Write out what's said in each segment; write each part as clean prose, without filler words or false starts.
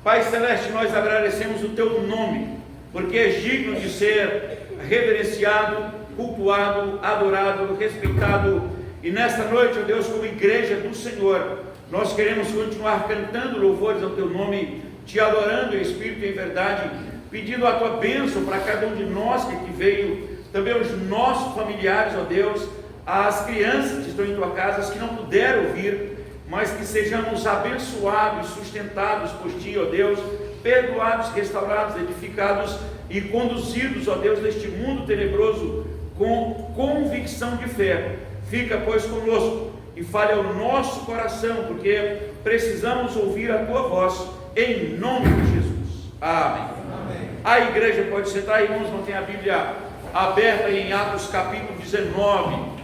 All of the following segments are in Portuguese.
Pai Celeste, nós agradecemos o Teu nome, porque és digno de ser reverenciado, cultuado, adorado, respeitado. E nesta noite, ó Deus, como igreja do Senhor, nós queremos continuar cantando louvores ao Teu nome, Te adorando em espírito e em verdade, pedindo a Tua bênção para cada um de nós que aqui veio, também os nossos familiares, ó Deus, as crianças que estão em Tua casa, as que não puderam vir, mas que sejamos abençoados, sustentados por Ti, ó Deus, perdoados, restaurados, edificados e conduzidos, ó Deus, neste mundo tenebroso com convicção de fé. Fica, pois, conosco e fale ao nosso coração, porque precisamos ouvir a Tua voz, em nome de Jesus. Amém. Amém. A igreja pode sentar, irmãos, mantém a Bíblia aberta em Atos capítulo 19,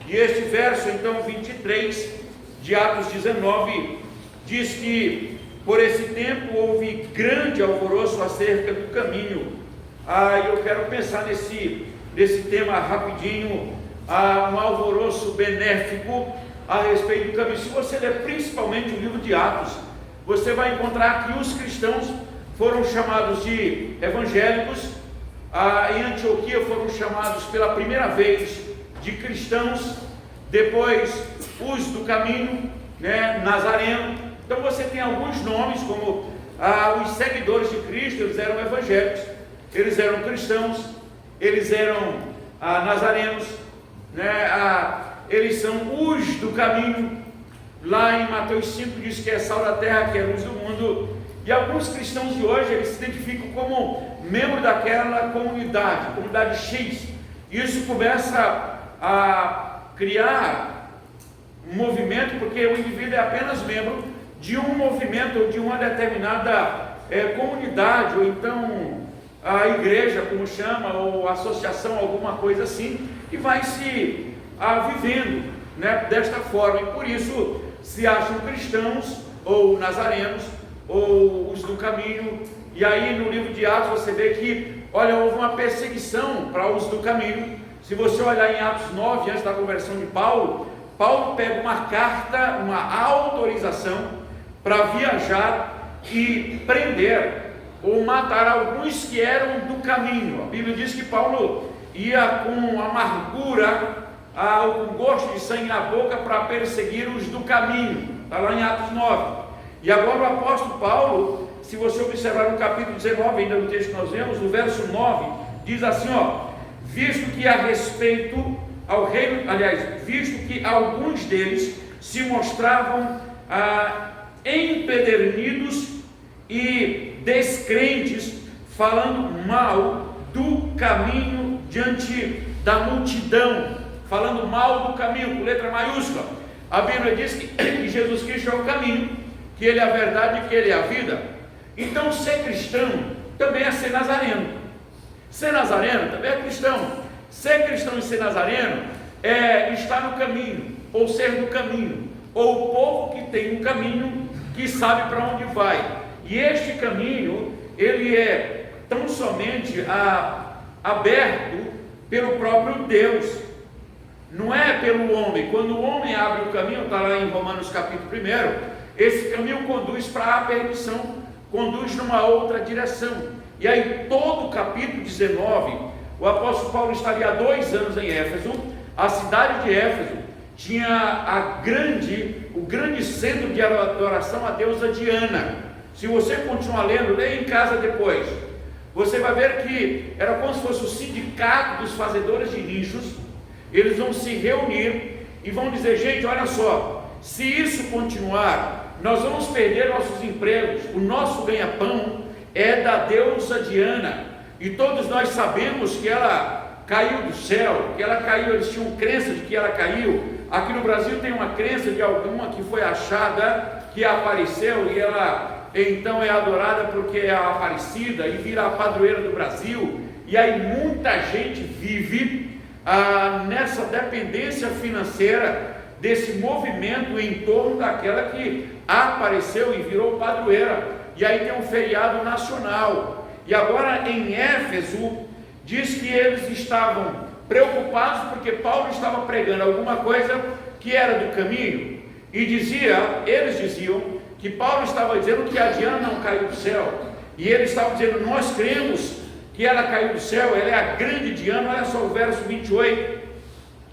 e este verso, então, 23, de Atos 19, diz que por esse tempo houve grande alvoroço acerca do caminho. Eu quero pensar nesse tema rapidinho, um alvoroço benéfico a respeito do caminho. Se você ler principalmente o livro de Atos, você vai encontrar que os cristãos foram chamados de evangélicos, em Antioquia foram chamados pela primeira vez de cristãos, depois os do caminho, Nazareno. Então você tem alguns nomes, como os seguidores de Cristo, eles eram evangélicos, eles eram cristãos, eles eram nazarenos, eles são os do caminho. Lá em Mateus 5 diz que é sal da terra, que é luz do mundo. E alguns cristãos de hoje, eles se identificam como membro daquela comunidade X. Isso começa a criar um movimento, porque o indivíduo é apenas membro de um movimento ou de uma determinada comunidade, ou então a igreja, como chama, ou associação, alguma coisa assim, e vai se vivendo, desta forma. E por isso se acham cristãos, ou nazarenos, ou os do caminho. E aí no livro de Atos você vê que, houve uma perseguição para os do caminho. Se você olhar em Atos 9, antes da conversão de Paulo pega uma carta, uma autorização para viajar e prender ou matar alguns que eram do caminho. A Bíblia diz que Paulo ia com amargura, com gosto de sangue na boca, para perseguir os do caminho. Está lá em Atos 9. E agora o apóstolo Paulo, se você observar no capítulo 19, ainda no texto que nós vemos, no verso 9, diz assim, visto que a respeito ao reino, aliás, visto que alguns deles se mostravam empedernidos e descrentes, falando mal do caminho diante da multidão, falando mal do caminho, com letra maiúscula. A Bíblia diz que Jesus Cristo é o caminho, que Ele é a verdade e que Ele é a vida. Então ser cristão também é ser nazareno. Ser nazareno também é cristão. Ser cristão e ser nazareno é estar no caminho, ou ser do caminho, ou o povo que tem um caminho, que sabe para onde vai. E este caminho, ele é tão somente aberto pelo próprio Deus, não é pelo homem. Quando o homem abre o caminho, está lá em Romanos capítulo 1, esse caminho conduz para a perdição, conduz numa outra direção. E aí todo o capítulo 19, o apóstolo Paulo estaria há 2 anos em Éfeso. A cidade de Éfeso tinha o grande centro de adoração à deusa Diana. Se você continuar lendo, leia em casa depois, você vai ver que era como se fosse o sindicato dos fazedores de nichos. Eles vão se reunir e vão dizer, gente, olha só, se isso continuar, nós vamos perder nossos empregos, o nosso ganha-pão é da deusa Diana, e todos nós sabemos que ela caiu do céu, que ela caiu, eles tinham crença de que ela caiu. Aqui no Brasil tem uma crença de alguma que foi achada, que apareceu, e ela então é adorada porque é a Aparecida, e vira a padroeira do Brasil. E aí muita gente vive nessa dependência financeira, desse movimento em torno daquela que apareceu e virou padroeira. E aí tem um feriado nacional. E agora em Éfeso, diz que eles estavam preocupados porque Paulo estava pregando alguma coisa que era do caminho, e eles diziam que Paulo estava dizendo que a Diana não caiu do céu, e eles estavam dizendo, nós cremos que ela caiu do céu, ela é a grande Diana. Olha só o verso 28,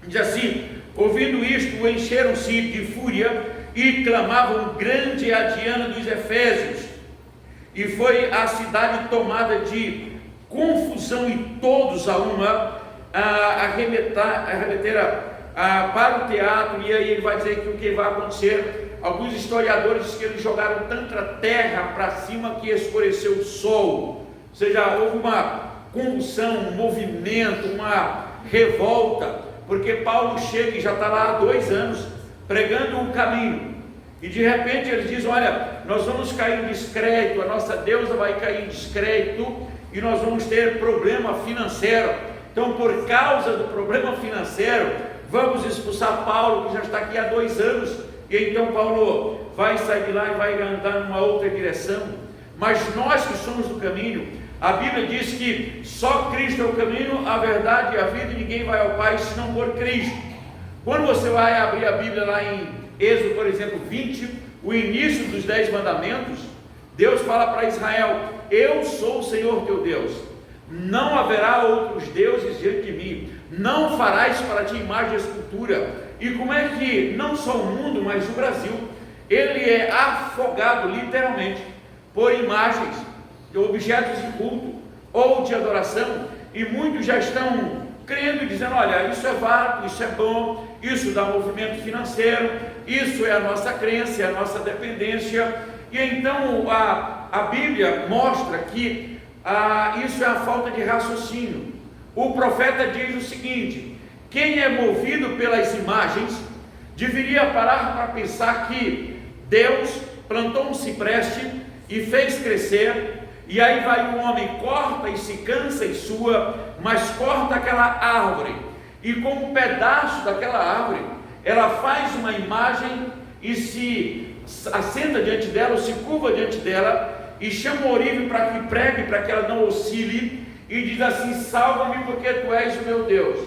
diz assim, ouvindo isto, encheram-se de fúria e clamavam, grande é a Diana dos Efésios. E foi a cidade tomada de confusão, e todos arremeteram para o teatro. E aí ele vai dizer que o que vai acontecer, alguns historiadores dizem que eles jogaram tanta terra para cima que escureceu o sol. Ou seja, houve uma convulsão, um movimento, uma revolta, porque Paulo chega e já está lá há 2 anos pregando um caminho, e de repente eles dizem, olha, nós vamos cair em descrédito, a nossa deusa vai cair em descrédito, e nós vamos ter problema financeiro. Então, por causa do problema financeiro, vamos expulsar Paulo, que já está aqui há 2 anos. E então Paulo vai sair de lá e vai andar numa outra direção. Mas nós que somos do caminho, a Bíblia diz que só Cristo é o caminho, a verdade e a vida, e ninguém vai ao Pai senão por Cristo. Quando você vai abrir a Bíblia lá em Êxodo, por exemplo, 20, o início dos 10 mandamentos, Deus fala para Israel, eu sou o Senhor teu Deus, não haverá outros deuses diante de mim, não farás para ti imagem de escultura. E como é que não só o mundo, mas o Brasil, ele é afogado literalmente por imagens, de objetos de culto ou de adoração, e muitos já estão crendo e dizendo, olha, isso é válido, isso é bom, isso dá movimento financeiro, isso é a nossa crença, é a nossa dependência. E então a Bíblia mostra que isso é a falta de raciocínio. O profeta diz o seguinte, quem é movido pelas imagens deveria parar para pensar que Deus plantou um cipreste e fez crescer, e aí vai o homem, corta e se cansa e sua, mas corta aquela árvore, e com um pedaço daquela árvore, ela faz uma imagem e se assenta diante dela, ou se curva diante dela, e chama o ourive para que pregue, para que ela não oscile, e diz assim, salva-me porque tu és o meu Deus.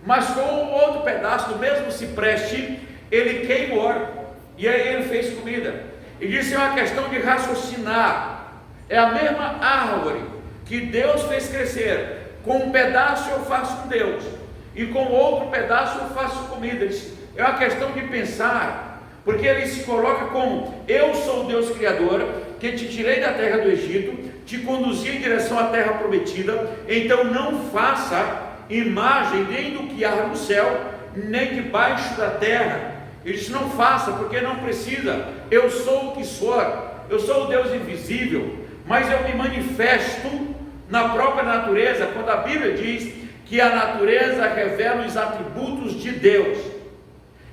Mas com o outro pedaço do mesmo cipreste, ele queimou, e aí ele fez comida. E disse: é uma questão de raciocinar. É a mesma árvore que Deus fez crescer. Com um pedaço eu faço um Deus, e com outro pedaço eu faço comida. Ele disse: é uma questão de pensar, porque ele se coloca como: eu sou o Deus Criador, que te tirei da terra do Egito, te conduzi em direção à terra prometida. Então não faça imagem nem do que há no céu, nem debaixo da terra. Ele disse: não faça, porque não precisa. Eu sou o que sou, eu sou o Deus invisível, mas eu me manifesto na própria natureza. Quando a Bíblia diz que a natureza revela os atributos de Deus,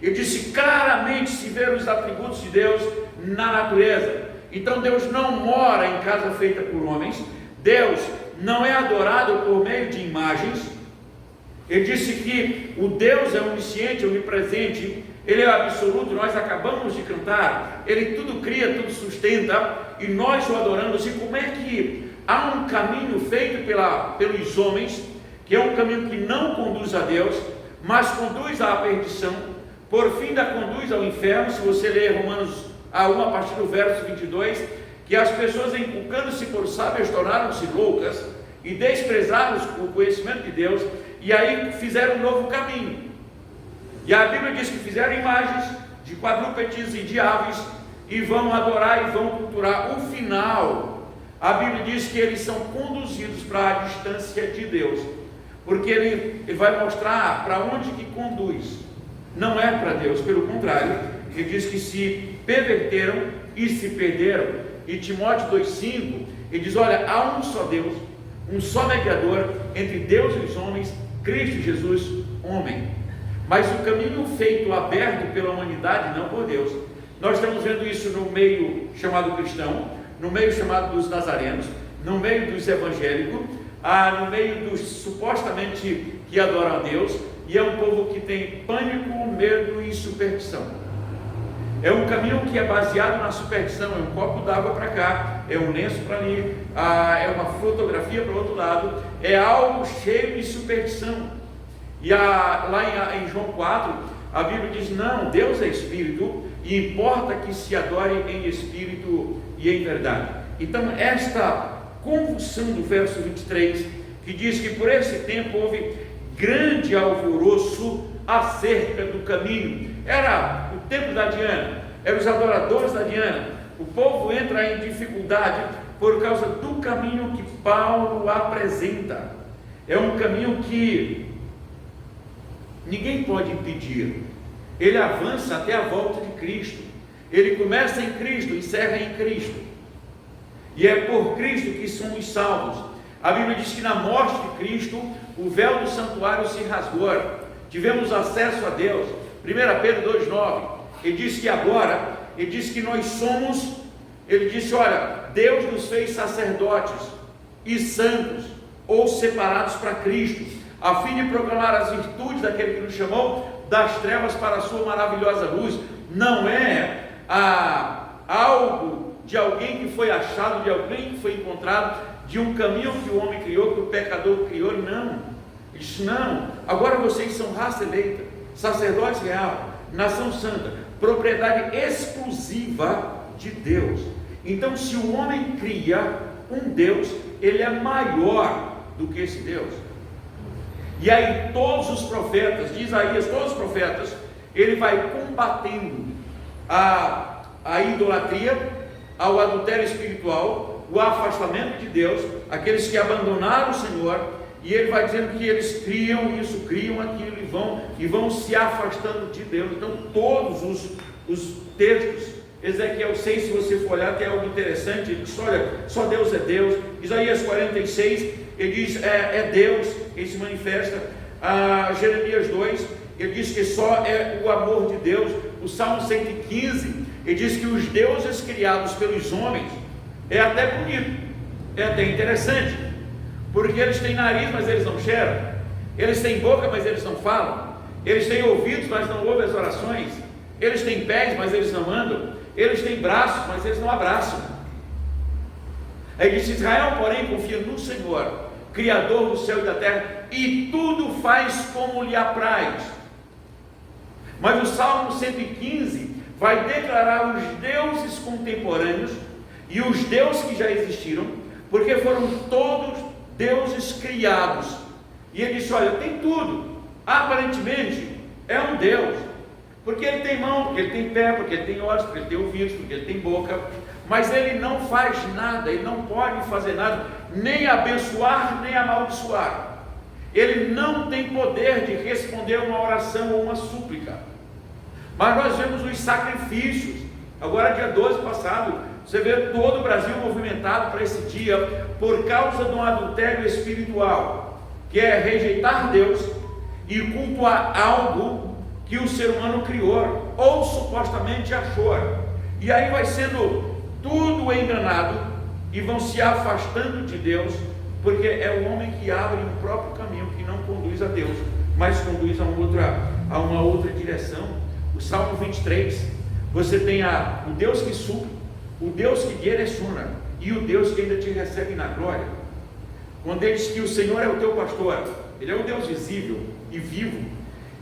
ele disse: claramente se vê os atributos de Deus na natureza. Então Deus não mora em casa feita por homens, Deus não é adorado por meio de imagens. Ele disse que o Deus é onisciente, onipresente, Ele é absoluto. Nós acabamos de cantar, Ele tudo cria, tudo sustenta, e nós o adoramos. E como é que há um caminho feito pelos homens, que é um caminho que não conduz a Deus, mas conduz à perdição, por fim conduz ao inferno? Se você ler Romanos 1, a partir do verso 22, que as pessoas, inculcando-se por sábias, tornaram-se loucas e desprezaram o conhecimento de Deus, e aí fizeram um novo caminho. E a Bíblia diz que fizeram imagens de quadrúpedes e de aves, e vão adorar e vão cultuar. O final, a Bíblia diz que eles são conduzidos para a distância de Deus, porque ele vai mostrar para onde que conduz. Não é para Deus, pelo contrário, ele diz que se perverteram e se perderam. E Timóteo 2,5, ele diz: olha, há um só Deus, um só mediador entre Deus e os homens, Cristo Jesus, homem. Mas o caminho feito, aberto pela humanidade, não por Deus. Nós estamos vendo isso no meio chamado cristão, no meio chamado dos nazarenos, no meio dos evangélicos, no meio dos supostamente que adoram a Deus, e é um povo que tem pânico, medo e superstição. É um caminho que é baseado na superstição. É um copo d'água para cá, é um lenço para ali, é uma fotografia para o outro lado, é algo cheio de superstição. E lá em João 4, a Bíblia diz: não, Deus é Espírito, e importa que se adore em Espírito e em verdade. Então esta convulsão do verso 23, que diz que por esse tempo houve grande alvoroço acerca do caminho. Era o templo da Diana, eram os adoradores da Diana. O povo entra em dificuldade por causa do caminho que Paulo apresenta. É um caminho que ninguém pode impedir. Ele avança até a volta de Cristo. Ele começa em Cristo, encerra em Cristo. E é por Cristo que somos salvos. A Bíblia diz que na morte de Cristo, o véu do santuário se rasgou. Tivemos acesso a Deus. 1 Pedro 2,9. Ele diz que agora, ele diz que nós somos, ele disse: olha, Deus nos fez sacerdotes e santos, ou separados para Cristo, a fim de proclamar as virtudes daquele que nos chamou das trevas para a sua maravilhosa luz. Não é algo de alguém que foi achado, de alguém que foi encontrado, de um caminho que o homem criou, que o pecador criou. Não, ele disse: não, agora vocês são raça eleita, sacerdote real, nação santa, propriedade exclusiva de Deus. Então, se o homem cria um Deus, ele é maior do que esse Deus. E aí todos os profetas, de Isaías, todos os profetas, ele vai combatendo a idolatria, ao adultério espiritual, o afastamento de Deus, aqueles que abandonaram o Senhor, e ele vai dizendo que eles criam isso, criam aquilo, e vão se afastando de Deus. Então todos os textos, Ezequiel 6, se você for olhar, tem algo interessante. Ele diz: olha, só Deus é Deus. Isaías 46, ele diz: é Deus, ele se manifesta. Jeremias 2, ele diz que só é o amor de Deus. O Salmo 115, ele diz que os deuses criados pelos homens, é até bonito, é até interessante, porque eles têm nariz, mas eles não cheiram, eles têm boca, mas eles não falam, eles têm ouvidos, mas não ouvem as orações, eles têm pés, mas eles não andam, eles têm braços, mas eles não abraçam. Aí diz: Israel, porém, confia no Senhor, Criador do céu e da terra, e tudo faz como lhe apraz. Mas o Salmo 115 vai declarar os deuses com contemporâneos e os deuses que já existiram, porque foram todos deuses criados. E ele disse: olha, tem tudo, aparentemente é um Deus, porque ele tem mão, porque ele tem pé, porque ele tem olhos, porque ele tem ouvidos, porque ele tem boca, mas ele não faz nada, ele não pode fazer nada, nem abençoar, nem amaldiçoar. Ele não tem poder de responder uma oração ou uma súplica. Mas nós vemos os sacrifícios. Agora, dia 12 passado, você vê todo o Brasil movimentado para esse dia, por causa de um adultério espiritual, que é rejeitar Deus e cultuar algo que o ser humano criou, ou supostamente achou. E aí vai sendo tudo enganado, e vão se afastando de Deus, porque é o homem que abre um próprio caminho, que não conduz a Deus, mas conduz a uma outra direção. O Salmo 23, você tem o Deus que supre, o Deus que direciona, e o Deus que ainda te recebe na glória. Quando ele diz que o Senhor é o teu pastor, ele é um Deus visível e vivo,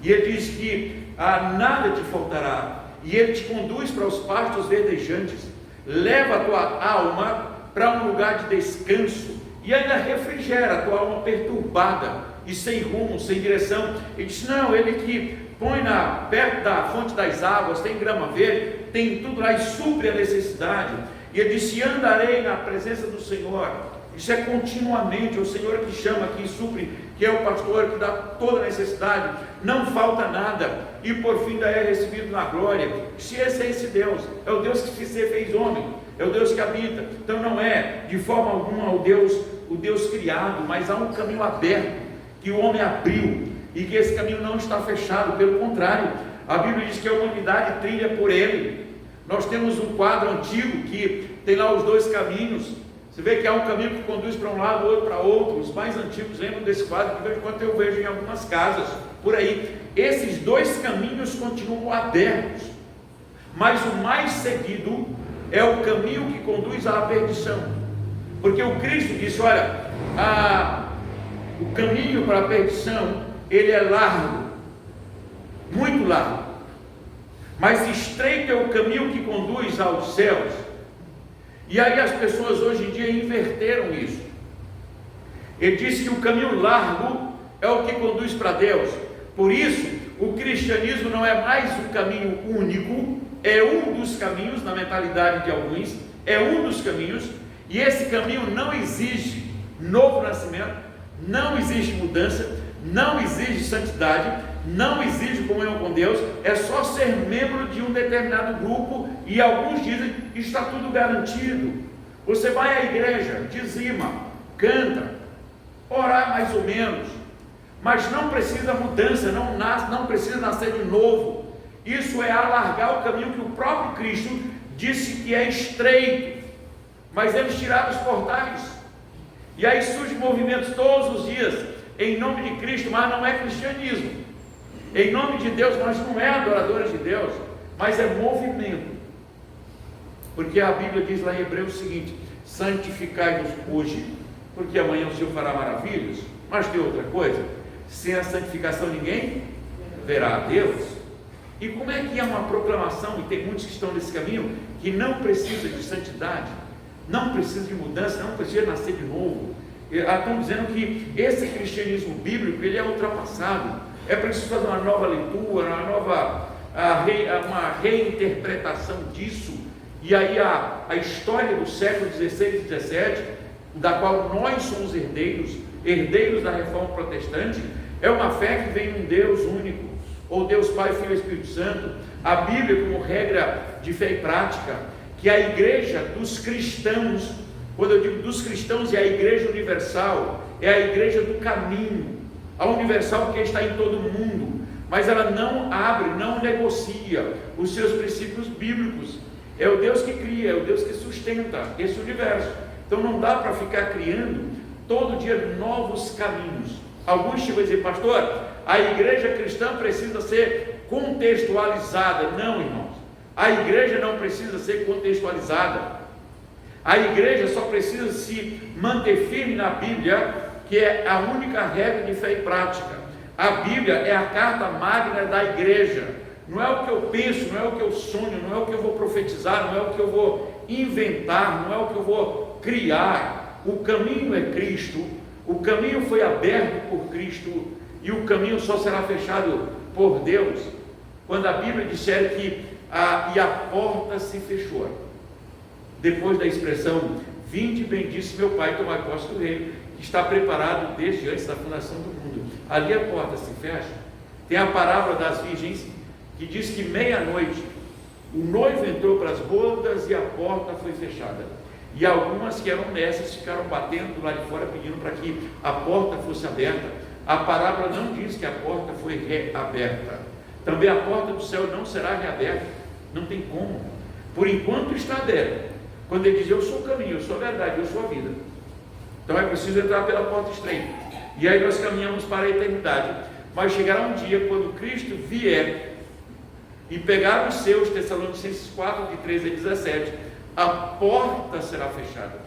e ele diz que nada te faltará, e ele te conduz para os pastos verdejantes, leva a tua alma para um lugar de descanso, e ainda refrigera a tua alma perturbada e sem rumo, sem direção. Ele diz: não, ele que põe perto da fonte das águas, tem grama verde, tem tudo lá e supre a necessidade. E ele disse: andarei na presença do Senhor. Isso é continuamente, o Senhor que chama, que supre, que é o pastor que dá toda a necessidade, não falta nada, e por fim ainda é recebido na glória. Se esse é esse Deus, é o Deus que se fez homem, é o Deus que habita. Então não é de forma alguma o Deus criado, mas há um caminho aberto que o homem abriu, e que esse caminho não está fechado, pelo contrário, a Bíblia diz que a humanidade trilha por ele. Nós temos um quadro antigo que tem lá os dois caminhos. Você vê que há um caminho que conduz para um lado, outro para outro. Os mais antigos lembram desse quadro, que de vez em quando eu vejo em algumas casas por aí. Esses dois caminhos continuam abertos, mas o mais seguido é o caminho que conduz à perdição, porque o Cristo disse: olha, o caminho para a perdição, ele é largo, muito largo, mas estreito é o caminho que conduz aos céus. E aí as pessoas hoje em dia inverteram isso. Ele disse que o caminho largo é o que conduz para Deus. Por isso, o cristianismo não é mais um caminho único, é um dos caminhos, na mentalidade de alguns, é um dos caminhos, e esse caminho não exige novo nascimento, não exige mudança, não exige santidade, não exige comunhão com Deus, é só ser membro de um determinado grupo, e alguns dizem que está tudo garantido. Você vai à igreja, dizima, canta, orar mais ou menos, mas não precisa mudança, não precisa nascer de novo. Isso é alargar o caminho que o próprio Cristo disse que é estreito, mas eles tiraram os portais, e aí surgem movimentos todos os dias, em nome de Cristo, mas não é cristianismo. Em nome de Deus, mas não é adoradores de Deus, mas é movimento. Porque a Bíblia diz lá em Hebreus o seguinte: santificai-vos hoje, porque amanhã o Senhor fará maravilhas. Mas tem outra coisa: sem a santificação ninguém verá a Deus. E como é que é uma proclamação, e tem muitos que estão nesse caminho, que não precisa de santidade, não precisa de mudança, não precisa nascer de novo? Estão dizendo que esse cristianismo bíblico, ele é ultrapassado. É preciso fazer uma nova leitura, uma reinterpretação disso. E aí a história do século XVI e XVII, da qual nós somos herdeiros da reforma protestante, é uma fé que vem de um Deus único, ou Deus Pai, Filho e Espírito Santo. A Bíblia como regra de fé e prática, que a igreja dos cristãos, quando eu digo dos cristãos, é a igreja universal, é a igreja do caminho, a universal que está em todo o mundo, mas ela não abre, não negocia os seus princípios bíblicos. É o Deus que cria, é o Deus que sustenta esse universo. Então não dá para ficar criando todo dia novos caminhos. Alguns chegam a dizer: pastor, a igreja cristã precisa ser contextualizada. Não, irmãos, a igreja não precisa ser contextualizada. A igreja só precisa se manter firme na Bíblia, que é a única regra de fé e prática. A Bíblia é a carta magna da igreja, não é o que eu penso, não é o que eu sonho, não é o que eu vou profetizar, não é o que eu vou inventar, não é o que eu vou criar. O caminho é Cristo, o caminho foi aberto por Cristo e o caminho só será fechado por Deus quando a Bíblia disser que a porta se fechou. Depois da expressão, vinde, bendisse meu Pai, tomai posse do reino, que está preparado desde antes da fundação do mundo. Ali a porta se fecha. Tem a parábola das virgens, que diz que meia-noite o noivo entrou para as bodas e a porta foi fechada. E algumas que eram honestas ficaram batendo lá de fora, pedindo para que a porta fosse aberta. A parábola não diz que a porta foi reaberta. Também a porta do céu não será reaberta. Não tem como. Por enquanto está aberta. Quando ele diz, eu sou o caminho, eu sou a verdade, eu sou a vida. Então é preciso entrar pela porta estreita. E aí nós caminhamos para a eternidade. Mas chegará um dia quando Cristo vier e pegar os seus, Tessalonicenses 4, de 13 a 17, a porta será fechada.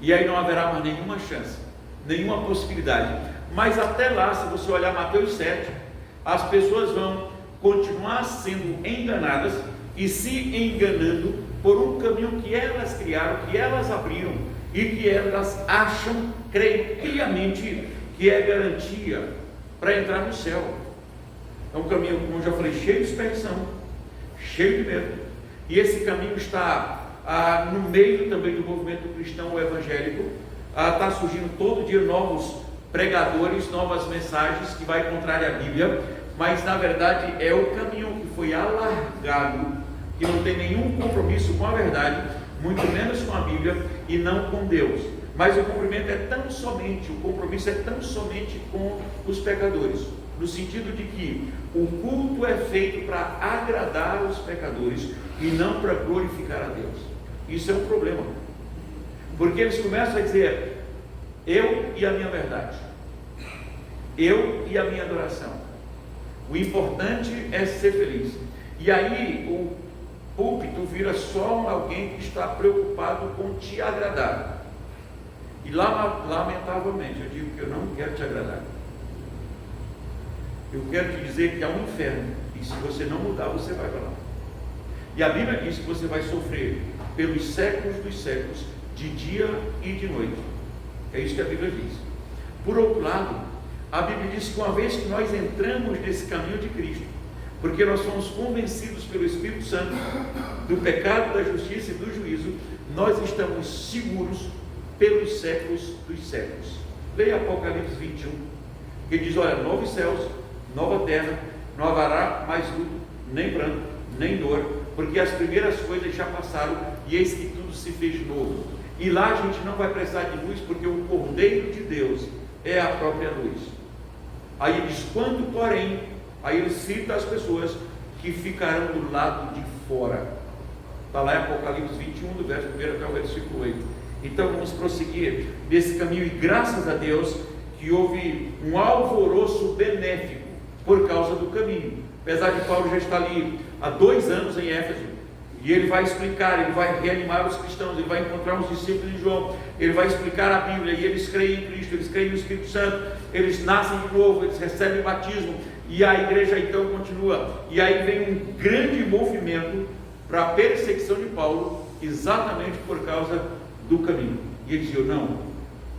E aí não haverá mais nenhuma chance, nenhuma possibilidade. Mas até lá, se você olhar Mateus 7, as pessoas vão continuar sendo enganadas e se enganando por um caminho que elas criaram, que elas abriram e que elas acham, creem piamente, que é garantia para entrar no céu. É um caminho, como eu já falei, cheio de expressão, cheio de medo. E esse caminho está no meio também do movimento cristão evangélico. Está surgindo todo dia novos pregadores, novas mensagens que vai contrária à Bíblia, mas na verdade é o caminho que foi alargado, que não tem nenhum compromisso com a verdade, muito menos com a Bíblia e não com Deus. Mas o compromisso é tão somente com os pecadores, no sentido de que o culto é feito para agradar os pecadores e não para glorificar a Deus. Isso é um problema, porque eles começam a dizer, eu e a minha verdade, eu e a minha adoração, o importante é ser feliz. E aí o púlpito vira só alguém que está preocupado com te agradar. E lamentavelmente eu digo que eu não quero te agradar. Eu quero te dizer que há um inferno, e se você não mudar, você vai para lá. E a Bíblia diz que você vai sofrer pelos séculos dos séculos, de dia e de noite. É isso que a Bíblia diz. Por outro lado, a Bíblia diz que uma vez que nós entramos nesse caminho de Cristo, porque nós fomos convencidos pelo Espírito Santo do pecado, da justiça e do juízo, nós estamos seguros pelos séculos dos séculos. Leia Apocalipse 21, que diz, olha, novos céus, nova terra, não haverá mais luto, nem pranto, nem dor, porque as primeiras coisas já passaram, e eis que tudo se fez novo. E lá a gente não vai precisar de luz, porque o Cordeiro de Deus é a própria luz. Aí ele diz, quando porém, aí ele cita as pessoas que ficarão do lado de fora. Está lá em Apocalipse 21, do verso 1 até o versículo 8. Então vamos prosseguir nesse caminho, e graças a Deus que houve um alvoroço benéfico por causa do caminho. Apesar de Paulo já estar ali há 2 anos em Éfeso, e ele vai explicar, ele vai reanimar os cristãos, ele vai encontrar os discípulos de João, ele vai explicar a Bíblia, e eles creem em Cristo, eles creem no Espírito Santo, eles nascem de novo, eles recebem batismo, e a igreja então continua. E aí vem um grande movimento para a perseguição de Paulo, exatamente por causa do caminho. E ele dizia, não,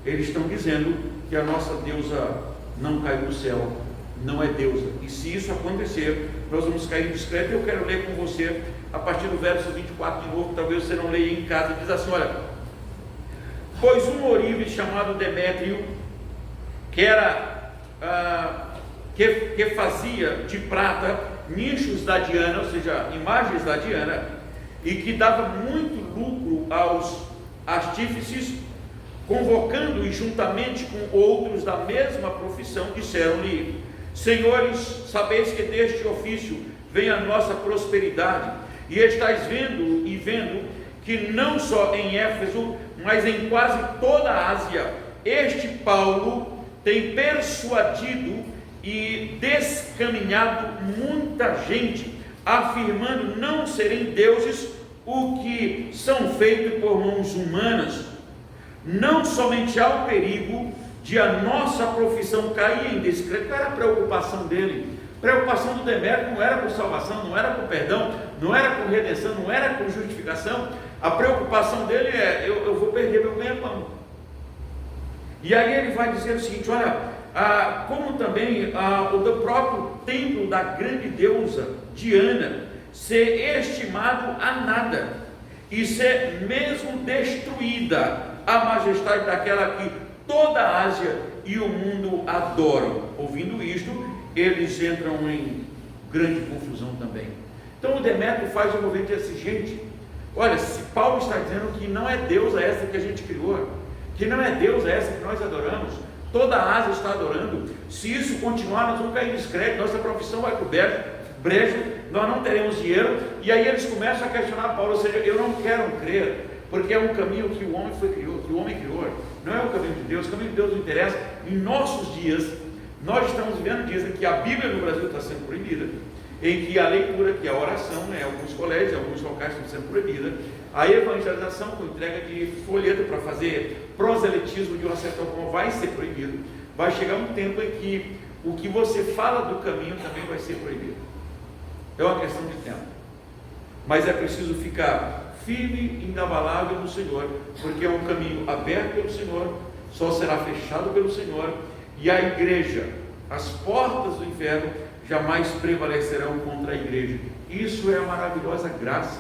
eles estão dizendo que a nossa deusa não caiu do céu, não é deusa, e se isso acontecer, nós vamos cair em descrédito. Eu quero ler com você a partir do verso 24 de novo, talvez você não leia em casa. Diz assim, olha, pois um ourives chamado Demétrio, que fazia de prata nichos da Diana, ou seja, imagens da Diana, e que dava muito lucro aos artífices, convocando-os juntamente com outros da mesma profissão, disseram-lhe, senhores, sabeis que deste ofício vem a nossa prosperidade, e estáis vendo que não só em Éfeso, mas em quase toda a Ásia, este Paulo tem persuadido e descaminhado muita gente, afirmando não serem deuses o que são feitos por mãos humanas. Não somente há o perigo de a nossa profissão cair em descrédito. Qual era a preocupação dele? preocupação do Demétrio não era com salvação, não era com perdão, não era com redenção, não era com justificação. A preocupação dele é: eu vou perder meu ganha-pão. E aí ele vai dizer o seguinte: olha, como também o do próprio templo da grande deusa Diana ser estimado a nada, e ser mesmo destruída a majestade daquela que toda a Ásia e o mundo adoram. Ouvindo isto, eles entram em grande confusão também. Então o Demétrio faz um movimento assim: gente, olha, se Paulo está dizendo que não é deusa essa que a gente criou, que não é deusa essa que nós adoramos, toda a Ásia está adorando, se isso continuar, nós vamos cair em descrédito, nossa profissão vai para o brejo, nós não teremos dinheiro. E aí eles começam a questionar Paulo, ou seja, eu não quero crer, porque é um caminho que o homem criou, não é o caminho de Deus. O caminho de Deus não interessa. Em nossos dias, nós estamos vivendo dias em que a Bíblia no Brasil está sendo proibida, em que a leitura, que é a oração, em alguns colégios, em alguns locais estão sendo proibida, a evangelização com entrega de folheto para fazer proselitismo de uma certa forma vai ser proibido. Vai chegar um tempo em que o que você fala do caminho também vai ser proibido. É uma questão de tempo, mas é preciso ficar firme e inabalável no Senhor, porque é um caminho aberto pelo Senhor, só será fechado pelo Senhor, e a igreja, as portas do inferno jamais prevalecerão contra a igreja. Isso é a maravilhosa graça,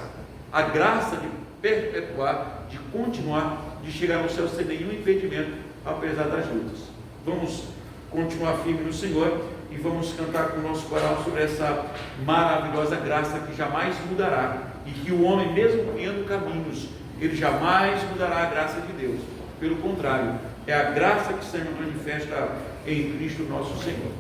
a graça de perpetuar, de continuar, de chegar no céu sem nenhum impedimento, apesar das lutas. Vamos continuar firme no Senhor e vamos cantar com o nosso coral sobre essa maravilhosa graça que jamais mudará, e que o homem, mesmo criando caminhos, ele jamais mudará a graça de Deus. Pelo contrário, é a graça que se manifesta em Cristo nosso Senhor.